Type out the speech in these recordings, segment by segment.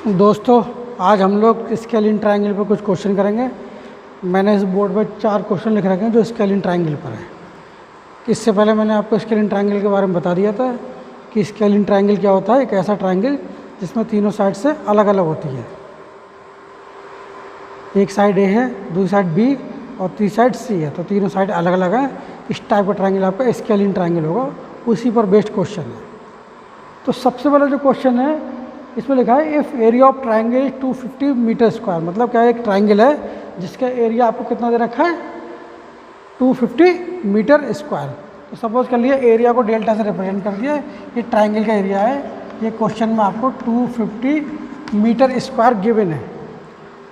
दोस्तों, आज हम लोग स्केलिन ट्रायंगल पर कुछ क्वेश्चन करेंगे। मैंने इस बोर्ड पर 4 क्वेश्चन लिख रखे हैं जो स्केलिन ट्रायंगल पर है। इससे पहले मैंने आपको स्केलिन ट्रायंगल के बारे में बता दिया था कि स्केलिन ट्रायंगल क्या होता है। एक ऐसा ट्रायंगल जिसमें तीनों साइड से अलग अलग होती है। एक साइड ए है, दूसरी साइड बी और तीसरी साइड सी है, तो तीनों साइड अलग अलग हैं। इस टाइप का ट्रायंगल आपका स्केलिन ट्रायंगल होगा, उसी पर बेस्ड क्वेश्चन है। तो सबसे पहला जो क्वेश्चन है इसमें लिखा है if area of triangle 250 metre square. मतलब क्या है, एक ट्रायंगल है जिसका एरिया आपको कितना दे रखा है, 250 मीटर स्क्वायर। तो सपोज कर लिया एरिया को डेल्टा से रिप्रेजेंट कर दिया, ये ट्रायंगल का एरिया है। ये क्वेश्चन में आपको 250 मीटर स्क्वायर गिवन है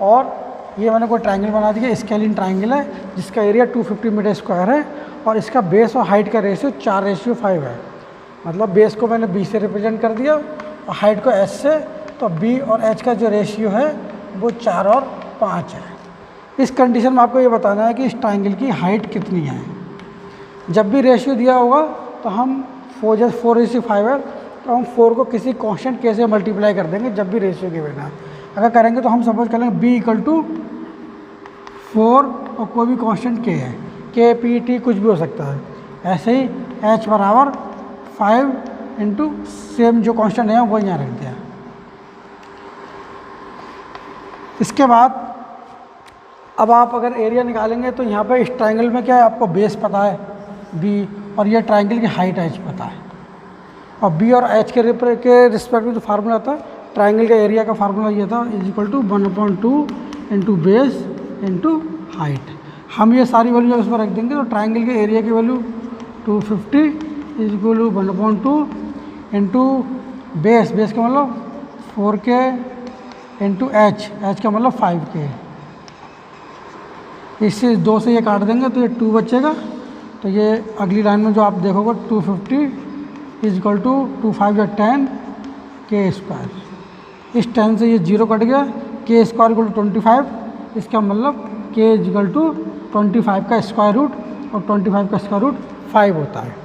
और ये मैंने कोई ट्रायंगल बना दिया, स्केलिन ट्रायंगल है जिसका एरिया 250 मीटर स्क्वायर है और इसका बेस और हाइट का रेशियो 4:5 है। मतलब बेस को मैंने बी से रिप्रेजेंट कर दिया और हाइट को एच से, तो बी और एच का जो रेशियो है वो 4 और 5 है। इस कंडीशन में आपको ये बताना है कि इस ट्रायंगल की हाइट कितनी है। जब भी रेशियो दिया होगा तो हम 4:5 है तो हम 4 को किसी कांस्टेंट के से मल्टीप्लाई कर देंगे जब भी रेशियो गिवन है। अगर करेंगे तो हम सपोज कर लेंगे बी इक्वल टू 4 और कोई भी कांस्टेंट के है, के पी टी कुछ भी हो सकता है। ऐसे ही एच बराबर 5 इंटू सेम जो कांस्टेंट है वो यहाँ रख दिया। इसके बाद अब आप अगर एरिया निकालेंगे तो यहाँ पे इस ट्रायंगल में क्या है, आपको बेस पता है बी और ये ट्रायंगल की हाइट एच पता है। और बी और एच के रिस्पेक्ट में जो फार्मूला था ट्रायंगल का एरिया का फार्मूला ये था, is equal to 1/2 into base into height. हम ये सारी वैल्यू उस पर रख देंगे तो ट्रायंगल के एरिया की value 250 is equal to 1/2 into base का मतलब 4K इंटू एच का मतलब 5K। इससे 2 से ये काट देंगे तो ये 2 बचेगा। तो ये अगली लाइन में जो आप देखोगे 250 इज इक्वल टू 2 5 या 10 के स्क्वायर। इस 10 से ये 0 कट गया, के स्क्वायर इक्वल टू 25। इसका मतलब के इज इक्वल टू 25 का स्क्वायर रूट और 25 का स्क्वायर रूट 5 होता है।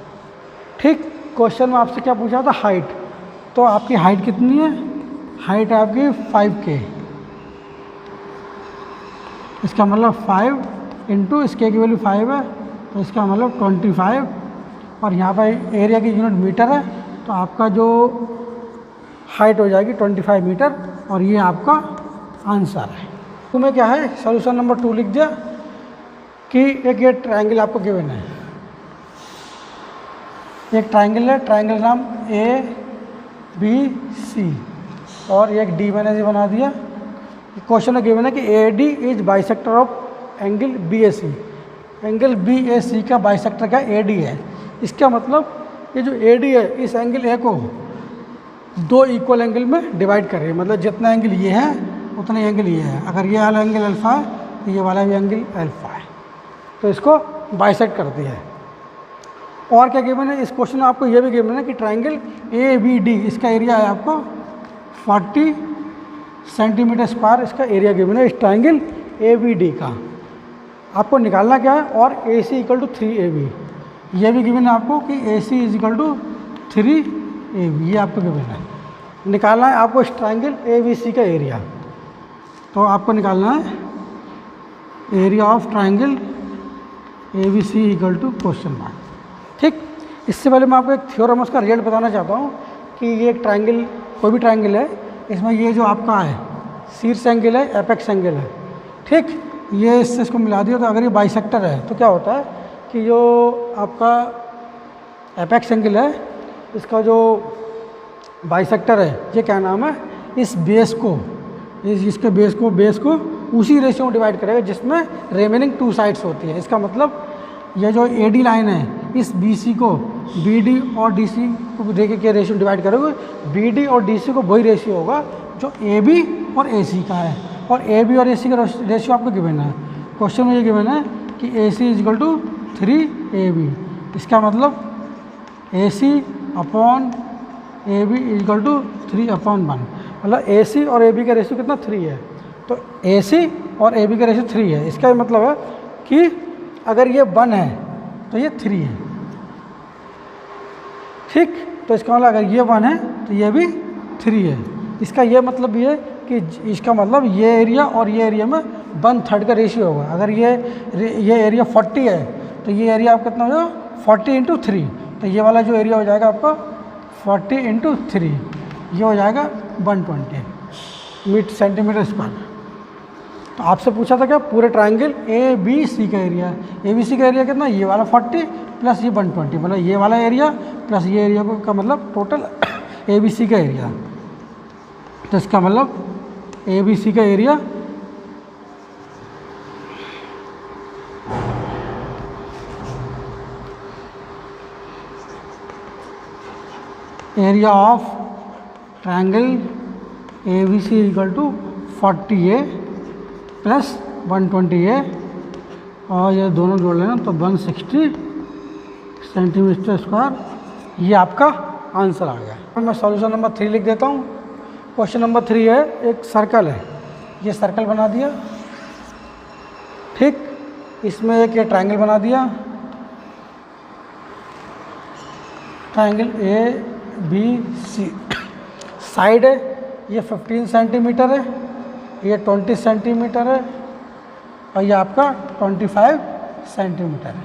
ठीक, क्वेश्चन में आपसे क्या पूछा था, हाइट। तो आपकी हाइट कितनी है, हाइट है आपकी 5K। इसका मतलब 5 इंटू इसके की वैल्यू 5 है तो इसका मतलब 25 और यहाँ पर एरिया की यूनिट मीटर है तो आपका जो हाइट हो जाएगी 25 मीटर और ये आपका आंसर है। तुम्हें क्या है, सॉल्यूशन नंबर 2 लिख दिया कि एक ये ट्रायंगल आपको गिवन है। एक ट्रायंगल है, ट्रायंगल नाम ABC और एक डी मैंने जी बना दिया। क्वेश्चन में गिवन है कि AD is bisector of angle BAC। Angle BAC का बाइसेक्टर क्या AD है। इसका मतलब ये जो AD है इस एंगल A को 2 इक्वल एंगल में डिवाइड कर रही है। मतलब जितना एंगल ये है उतना एंगल ये है। अगर ये वाला एंगल अल्फ़ा है तो ये वाला भी एंगल अल्फ़ा है, तो इसको बाइसेक्ट करती है। और क्या गिवन है इस क्वेश्चन में, आपको ये भी गिवन है कि ट्रायंगल ABD इसका एरिया है आपको 40 सेंटीमीटर स्क्वायर। इसका एरिया गिवन है इस ट्रायंगल ABD का। आपको निकालना क्या है, और AC इक्वल टू 3AB। ये भी गिवन है आपको कि AC is equal to 3AB, ये आपको गिवन है। निकालना है आपको इस ट्रायंगल ABC का एरिया। तो आपको निकालना है area of triangle ABC equal to question mark. ठीक, इससे पहले मैं आपको एक थ्योरम उसका रिजल्ट बताना चाहता हूँ कि ये एक ट्रायंगल, कोई भी ट्रायंगल है, इसमें ये जो आपका है शीर्ष एंगल है, एपेक्स एंगल है। ठीक, ये इससे इसको मिला दिया तो अगर ये बाइसेक्टर है तो क्या होता है कि जो आपका एपेक्स एंगल है इसका जो बाइसेक्टर है ये क्या नाम है, इस बेस को, इसके बेस को उसी रेशियो में डिवाइड करेगा जिसमें रिमेनिंग 2 साइड्स होती है। इसका मतलब ये जो AD लाइन है इस BC को BD और DC को देके के रेशियो डिवाइड करोगे। BD और DC को वही रेशियो होगा जो AB और AC का है, और AB और AC का रेशियो आपको गिवन है। क्वेश्चन में ये गिवन है कि AC is equal to 3AB। इसका मतलब AC upon AB is equal to 3/1। मतलब AC और AB का रेशियो कितना, 3 है। तो AC और AB का रेशियो 3 है। इसका मतलब है कि अगर ये 1 है तो ये 3 है। ठीक, तो इसका मतलब अगर ये 1 है तो ये भी 3 है। इसका ये मतलब भी है कि इसका मतलब ये एरिया और ये एरिया में 1/3 का रेशियो होगा। अगर ये एरिया 40 है तो ये एरिया आपका कितना हो जाएगा 40 × 3, तो ये वाला जो एरिया हो जाएगा आपका 40 × 3, ये हो जाएगा 120 सेंटीमीटर स्क्वायर। तो आपसे पूछा था क्या पूरे ट्राइंगल ए बी सी का एरिया, ए बी सी का एरिया कितना, ये वाला 40 प्लस ये 120, मतलब ये वाला एरिया प्लस ये एरिया का मतलब टोटल ए बी सी का एरिया। तो इसका मतलब ए बी सी का area area of triangle A B C equal to 40A plus 120A, और ये दोनों जोड़ लेना तो 160 सेंटीमीटर स्क्वायर। ये आपका आंसर आ गया। मैं सॉल्यूशन नंबर 3 लिख देता हूँ। क्वेश्चन नंबर 3 है, एक सर्कल है, ये सर्कल बना दिया, ठीक, इसमें एक ये ट्रायंगल बना दिया, triangle A B C, side है ये 15 सेंटीमीटर है, ये 20 सेंटीमीटर है, और ये आपका 25 सेंटीमीटर है।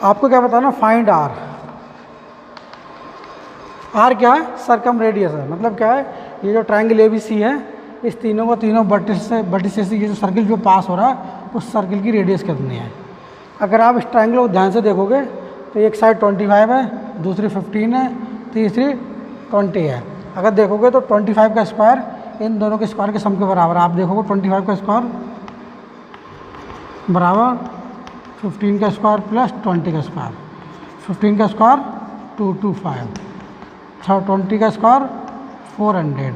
आपको क्या बताना, फाइंड आर। आर क्या है, सरकम रेडियस है। मतलब क्या है, ये जो ट्रायंगल ए बी सी है, इस तीनों को तीनों वर्टिसेस से ये जो सर्किल जो पास हो रहा है उस सर्किल की रेडियस कितनी है। अगर आप इस ट्रायंगल को ध्यान से देखोगे तो एक साइड 25 है, दूसरी 15 है, तीसरी 20 है। अगर देखोगे तो 25 का स्क्वायर इन दोनों के स्क्वायर के सम के बराबर है। आप देखोगे 25 का स्क्वायर बराबर 15 का स्क्वायर प्लस 20 का स्क्वायर, 15 का स्क्वायर 225, 20 का स्क्वायर 400,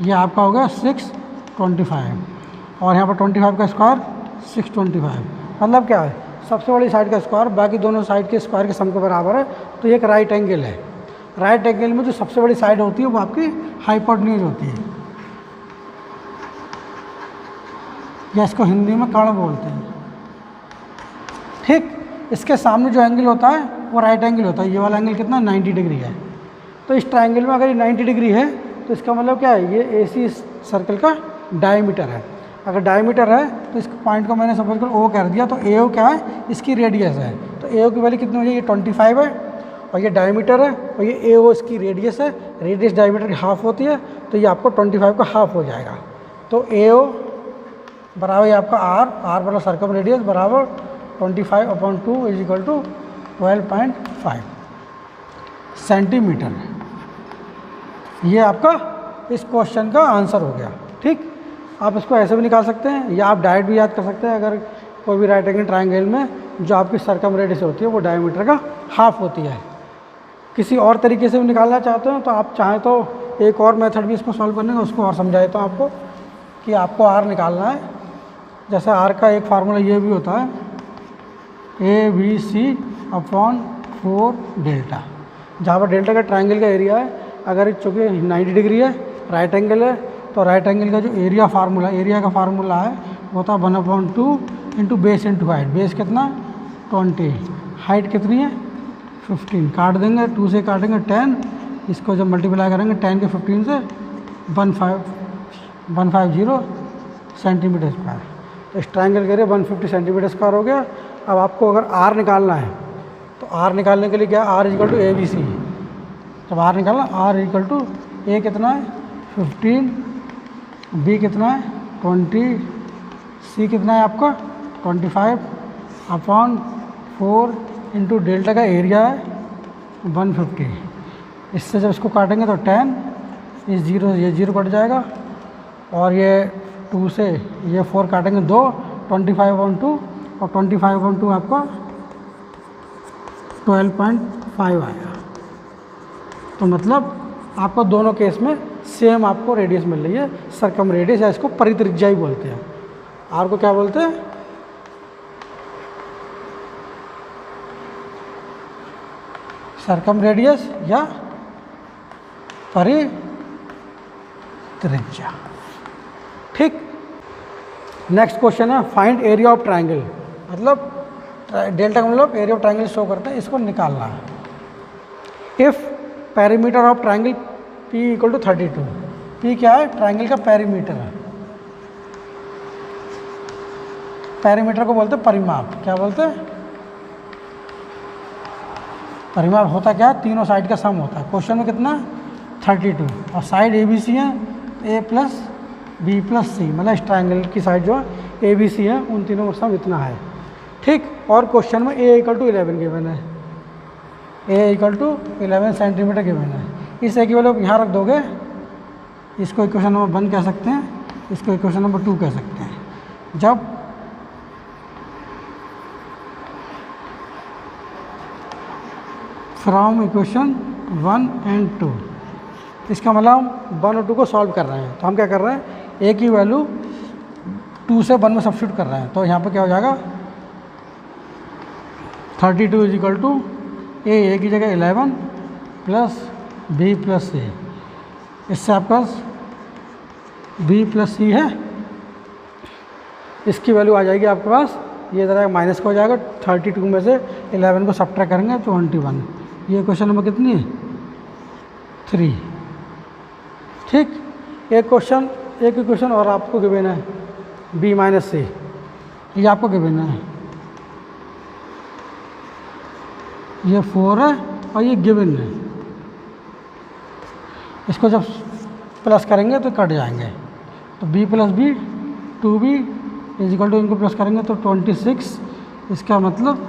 ये आपका हो गया 625, और यहाँ पर 25 का स्क्वायर 625। मतलब क्या है, सबसे बड़ी साइड का स्क्वायर बाकी दोनों साइड के स्क्वायर के सम के बराबर है। तो ये एक राइट एंगल है। राइट एंगल में जो सबसे बड़ी साइड होती है वो आपकी हाइपोटेन्यूज होती है, या इसको हिंदी में कर्ण बोलते हैं, ठीक। इसके सामने जो एंगल होता है वो राइट एंगल होता है। ये वाला एंगल कितना, 90 डिग्री है। तो इस ट्रायंगल में अगर ये 90 डिग्री है तो इसका मतलब क्या है, ये ए सी सर्कल का डायमीटर है। अगर डायमीटर है तो इस पॉइंट को मैंने सपोज कर ओ कर दिया, तो ए ओ क्या है, इसकी रेडियस है। तो ए ओ की वैल्यू कितनी हो जाएगी, ये 25 है, और ये डायमीटर है, और ये ए ओ इसकी रेडियस है। रेडियस डायमीटर की हाफ होती है, तो ये आपको 25 का हाफ हो जाएगा। तो ए ओ बराबर ये आपका आर बराबर सर्कम रेडियस बराबर 25/2 इज इक्वल टू 12.5 सेंटीमीटर। ये आपका इस क्वेश्चन का आंसर हो गया, ठीक। आप इसको ऐसे भी निकाल सकते हैं, या आप डायरेक्ट भी याद कर सकते हैं। अगर कोई भी राइट एंगल ट्रायंगल में जो आपकी सर्कम रेडियस होती है वो डायमीटर का हाफ होती है। किसी और तरीके से भी निकालना चाहते हो तो आप चाहें तो एक और मेथड भी इसको सॉल्व करने का, उसको और समझा देता हूँ आपको कि आपको आर निकालना है। जैसे आर का एक फार्मूला ये भी होता है, ABC/4 डेल्टा, जहाँ पर डेल्टा का ट्रायंगल का एरिया है। अगर चूँकि 90 डिग्री है, राइट एंगल है, तो राइट एंगल का जो एरिया का फार्मूला है वो होता है 1/2 into base into height. Base कितना, 20, हाइट कितनी है 15, काट देंगे 2 से काटेंगे 10, इसको जब मल्टीप्लाई करेंगे 10 के 15 से 150 सेंटीमीटर स्क्वायर। तो इस ट्रायंगल के एरिया 150 सेंटीमीटर स्क्वायर हो गया। अब आपको अगर आर निकालना है तो आर निकालने के लिए क्या, R equal to A B C. जब आर निकालना, आर इक्वल टू ए कितना है 15, बी कितना है 20, सी कितना है आपका 25/4 इंटू डेल्टा का एरिया है 150। इससे जब इसको काटेंगे तो 10, इस 0 ये 0 कट जाएगा, और ये 2 से ये 4 काटेंगे 2, 25/2, और 25/2 आपका 12.5 आएगा। तो मतलब आपको दोनों केस में सेम आपको रेडियस मिल रही है, सर्कम रेडियस, या इसको परित्रिज्या ही बोलते हैं। आर को क्या बोलते हैं, सर्कम रेडियस या परित्रिज्या, ठीक। नेक्स्ट क्वेश्चन है, फाइंड एरिया ऑफ ट्रायंगल। मतलब डेल्टा का मतलब एरिया ऑफ ट्रायंगल शो करते हैं, इसको निकालना है। If perimeter of triangle P = 32, P क्या है? ट्राइंगल का पेरीमीटर है। पेरीमीटर को बोलते हैं परिमाप। क्या बोलते हैं? परिमाप होता क्या है? तीनों साइड का सम होता है। क्वेश्चन में कितना? 32। और साइड ए बी सी है, ए प्लस बी प्लस सी, मतलब इस ट्राइंगल की साइड जो है ए बी सी है, उन तीनों का सम इतना है। ठीक। और क्वेश्चन में ए इक्वल टू 11 गिवन है, ए इक्वल टू 11 सेंटीमीटर गिवन है। इस ए की वैल्यू यहाँ रख दोगे, इसको इक्वेशन नंबर 1 कह सकते हैं, इसको इक्वेशन नंबर 2 कह सकते हैं। जब फ्रॉम इक्वेशन 1 एंड 2, इसका मतलब हम 1 और 2 को सॉल्व कर रहे हैं, तो हम क्या कर रहे हैं? ए की वैल्यू 2 से 1 में सब्स्टिट्यूट कर रहे हैं, तो यहाँ पर क्या हो जाएगा? 32 इज इक्वल टू ए की जगह 11 प्लस बी प्लस सी। इससे आपके पास बी प्लस सी है, इसकी वैल्यू आ जाएगी आपके पास, ये ज़रा माइनस का हो जाएगा। 32 में से 11 को सब्ट्रैक्ट करेंगे तो 21। ये क्वेश्चन नंबर कितनी है? 3। ठीक। एक क्वेश्चन और आपको गिवन है, बी माइनस सी, ये आपको गिवन है, ये 4 है और ये गिवन है। इसको जब प्लस करेंगे तो कट जाएंगे, तो b plus B 2b is equal to, इनको प्लस करेंगे तो 26। इसका मतलब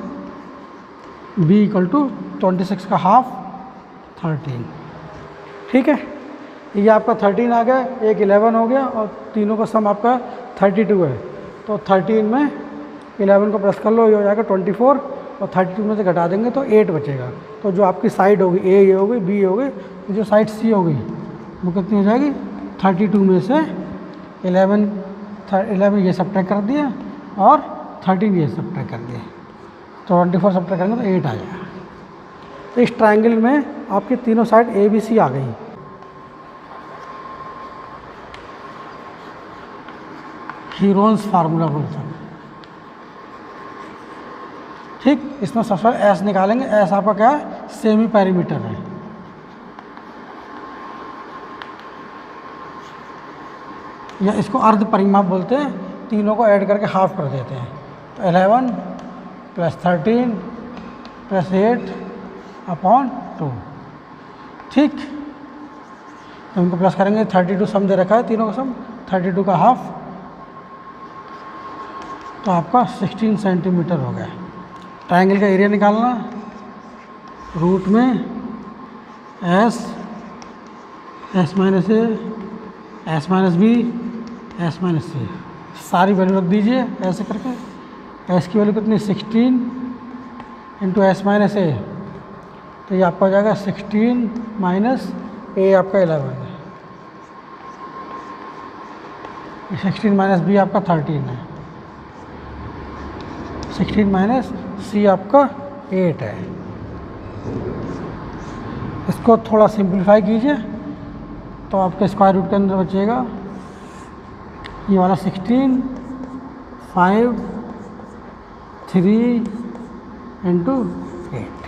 b इक्वल टू 26 का हाफ 13। ठीक है, ये आपका 13 आ गया, एक 11 हो गया और तीनों का सम आपका 32 है। तो 13 में 11 को प्लस कर लो, ये हो जाएगा 24 और 32 में से घटा देंगे तो 8 बचेगा। तो जो आपकी साइड होगी ए ये होगी, बी होगी, जो साइड सी होगी वो कितनी हो जाएगी? 32 में से 11 ये सब्ट्रैक्ट कर दिया और 13 ये सब्ट्रैक्ट कर दिया, तो 24 सब्ट्रैक्ट करेंगे तो 8 आ जाएगा। तो इस ट्राइंगल में आपकी तीनों साइड ए बी सी आ गई। हीरोन्स फार्मूला बोलते हैं। ठीक। इसमें सबसे पहले एस निकालेंगे। एस आपका क्या है? सेमी पेरीमीटर है। या इसको अर्ध परिमाप बोलते हैं। तीनों को ऐड करके हाफ कर देते हैं, तो 11 प्लस 13 प्लस 8 अपॉन 2। ठीक। तो इनको प्लस करेंगे, 32 सम दे रखा है, तीनों का सम 32 का हाफ, तो आपका 16 सेंटीमीटर हो गया। ट्राइंगल का एरिया निकालना, रूट में S minus A, S minus B, S minus C, सारी वैल्यू रख दीजिए ऐसे करके। एस की वैल्यू कितनी? 16 इंटू एस माइनस ए, तो ये आपका हो जाएगा 16 माइनस ए आपका 11 है, 16 माइनस बी आपका 13 है, 16 माइनस सी आपका 8 है। इसको थोड़ा सिंप्लीफाई कीजिए तो आपके स्क्वायर रूट के अंदर बचेगा ये वाला 16, 5, 3 इंटू 8।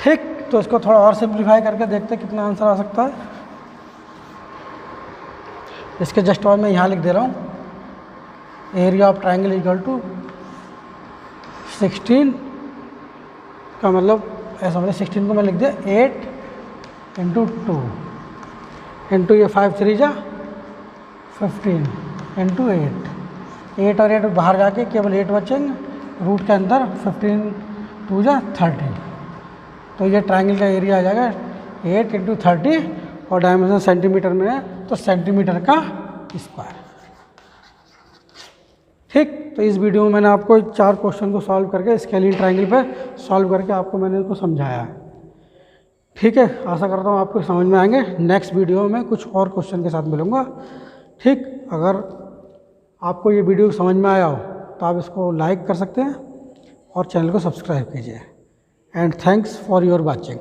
ठीक। तो इसको थोड़ा और सिंप्लीफाई करके देखते हैं कितना आंसर आ सकता है। इसके जस्ट और मैं यहाँ लिख दे रहा हूँ, area of triangle equal to 16 का मतलब ऐसा, मतलब 16 को मैं लिख दिया 8 इंटू 2 इंटू ये 5 3 जा 15 इंटू 8 और 8 बाहर जाके केवल 8 बचेंगे, रूट के अंदर 15 2 जा 30, तो ये ट्राइंगल का एरिया आ जाएगा 8 इंटू 30 और डायमेंशन सेंटीमीटर में है, तो सेंटीमीटर का स्क्वायर। ठीक। तो इस वीडियो में मैंने आपको 4 क्वेश्चन को सॉल्व करके स्केलिन ट्राइंगल पे सॉल्व करके आपको मैंने इसको समझाया है। ठीक है, आशा करता हूँ आपको समझ में आएंगे। नेक्स्ट वीडियो में कुछ और क्वेश्चन के साथ मिलूँगा। ठीक। अगर आपको ये वीडियो समझ में आया हो तो आप इसको लाइक कर सकते हैं और चैनल को सब्सक्राइब कीजिए। And thanks for your watching.